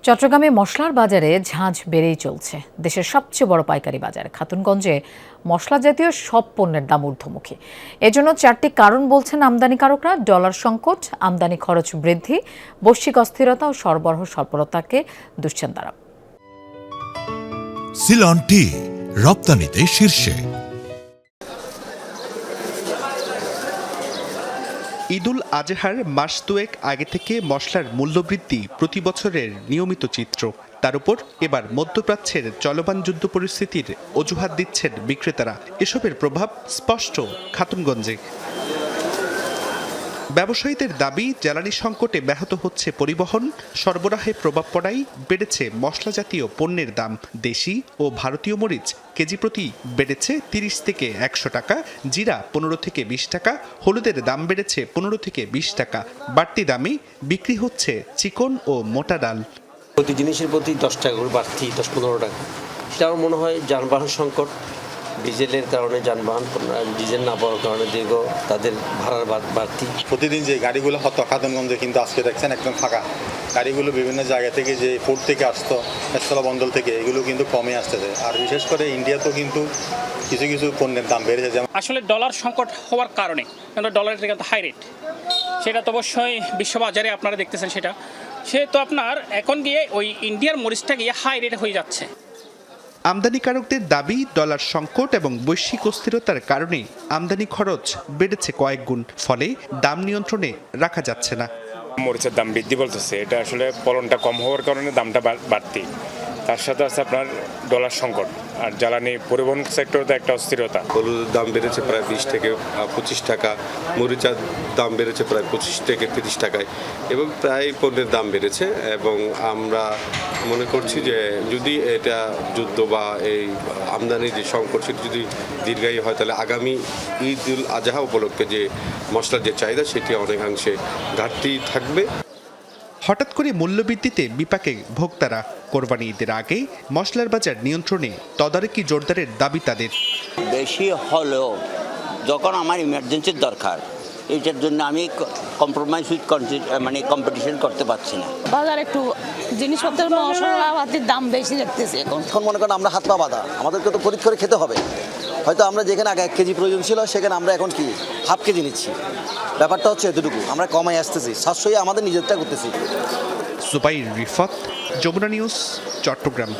চট্টগ্রামে মশলার বাজারে ঝাঁঝ বেড়েই চলছে। দেশের সবচেয়ে বড় পাইকারি বাজার খাতুনগঞ্জে মশলা জাতীয় সব পণ্যের দাম ঊর্ধ্বমুখী। এজন্য 4টি কারণ বলছেন আমদানিকারকরা: ডলার সংকট, আমদানি খরচ বৃদ্ধি, বৈশ্বিক অস্থিরতা ও সরবরাহ স্বল্পতাকে দুষছেন তারা। সিলন টি রপ্তানিতে শীর্ষে। ঈদুল আজহার মাস দুয়েক আগে থেকে মশলার মূল্যবৃদ্ধি প্রতি বছরের নিয়মিত চিত্র। তার উপর এবার মধ্যপ্রাচ্যের চলমান যুদ্ধ পরিস্থিতির অজুহাত দিচ্ছেন বিক্রেতারা। এসবের প্রভাব স্পষ্ট খাতুনগঞ্জে। ব্যবসায়ীদের দাবি, জ্বালানি সংকটে ব্যাহত হচ্ছে পরিবহন, সরবরাহে প্রভাব পড়ায় বেড়েছে মশলা জাতীয় পণ্যের দাম। দেশি ও ভারতীয় মরিচ কেজি প্রতি বেড়েছে 30 থেকে 100 টাকা, জিরা 15 থেকে 20 টাকা, হলুদের দাম বেড়েছে 15 থেকে 20 টাকা। বাড়তি দামে বিক্রি হচ্ছে চিকন ও মোটা ডাল। প্রতি জিনিসের প্রতি 10 টাকা করে বাড়তি, 10-15 টাকা। সেটা আমার মনে হয় যানবাহন সংকট, ডিজেলের কারণে যানবাহন ডিজেল না পাওয়ার কারণে দীর্ঘ তাদের ভাড়ার বাড়তি। প্রতিদিন যে গাড়িগুলো হতো খাতুনগঞ্জে, কিন্তু আজকে দেখছেন একদম ফাঁকা। গাড়িগুলো বিভিন্ন জায়গা থেকে যে পোর্ট থেকে আসতো, স্থলা বন্দর থেকে, এগুলো কিন্তু কমে আসতেছে। আর বিশেষ করে ইন্ডিয়াতেও কিন্তু কিছু কিছু পণ্যের দাম বেড়েছে। যেমন আসলে ডলার সংকট হওয়ার কারণে, কারণ ডলারের কিন্তু হাই রেট, সেটা তো অবশ্যই বিশ্ববাজারে আপনারা দেখতেছেন। সে তো আপনার এখন গিয়ে ওই ইন্ডিয়ার মরিচটা গিয়ে হাই রেট হয়ে যাচ্ছে। আমদানিকারকদের দাবি, ডলার সংকট এবং বৈশ্বিক অস্থিরতার কারণে আমদানি খরচ বেড়েছে কয়েক গুণ, ফলে দাম নিয়ন্ত্রণে রাখা যাচ্ছে না। মরিচের দাম বৃদ্ধি বলতেছে, এটা আসলে ফলনটা কম হওয়ার কারণে দামটা বাড়তি। তার সাথে আছে আপনার ডলার সংকট আর জ্বালানি পরিবহন সেক্টরে একটা অস্থিরতা। হলুদের দাম বেড়েছে প্রায় 20 থেকে 25 টাকা, মরিচার দাম বেড়েছে প্রায় 25 থেকে 30 টাকায়, এবং প্রায় পণ্যের দাম বেড়েছে। এবং আমরা মনে করছি যে যদি এটা যুদ্ধ বা এই আমদানির যে সংকট সেটা যদি দীর্ঘায়ী হয়, তাহলে আগামী ঈদুল আজহা উপলক্ষে যে মশলার যে চাহিদা সেটি অনেকাংশে ঘাটতি থাকবে। হঠাৎ করে মূল্যবৃদ্ধিতে বিপাকে ভোক্তারা। কোরবানি ঈদের আগে মশলার বাজার নিয়ন্ত্রণে তদারকি জোরদারের দাবি তাদের। বেশি হলেও যখন আমার ইমার্জেন্সির দরকার, এইটার জন্য আমি কম্প্রোমাইজ কম্পিটিশন করতে পারছি না। বাজার একটু জিনিসপত্রের মশলাপাতির দাম বেশি দেখতেছি এখন মনে করেন আমরা হাত পা বাঁধা, আমাদেরকে তো খরিদ করে খেতে হবে। হয়তো আমরা যেখানে আগে 1 কেজি প্রয়োজন ছিল, সেখানে আমরা এখন কি হাফ কেজি নিচ্ছি। ব্যাপারটা হচ্ছে এতটুকু, আমরা কমাই আসতেছি, সাশ্রয়ী আমাদের নিজেরটা করতেছি। সুবাইর রিফাত, যমুনা নিউজ, চট্টগ্রাম।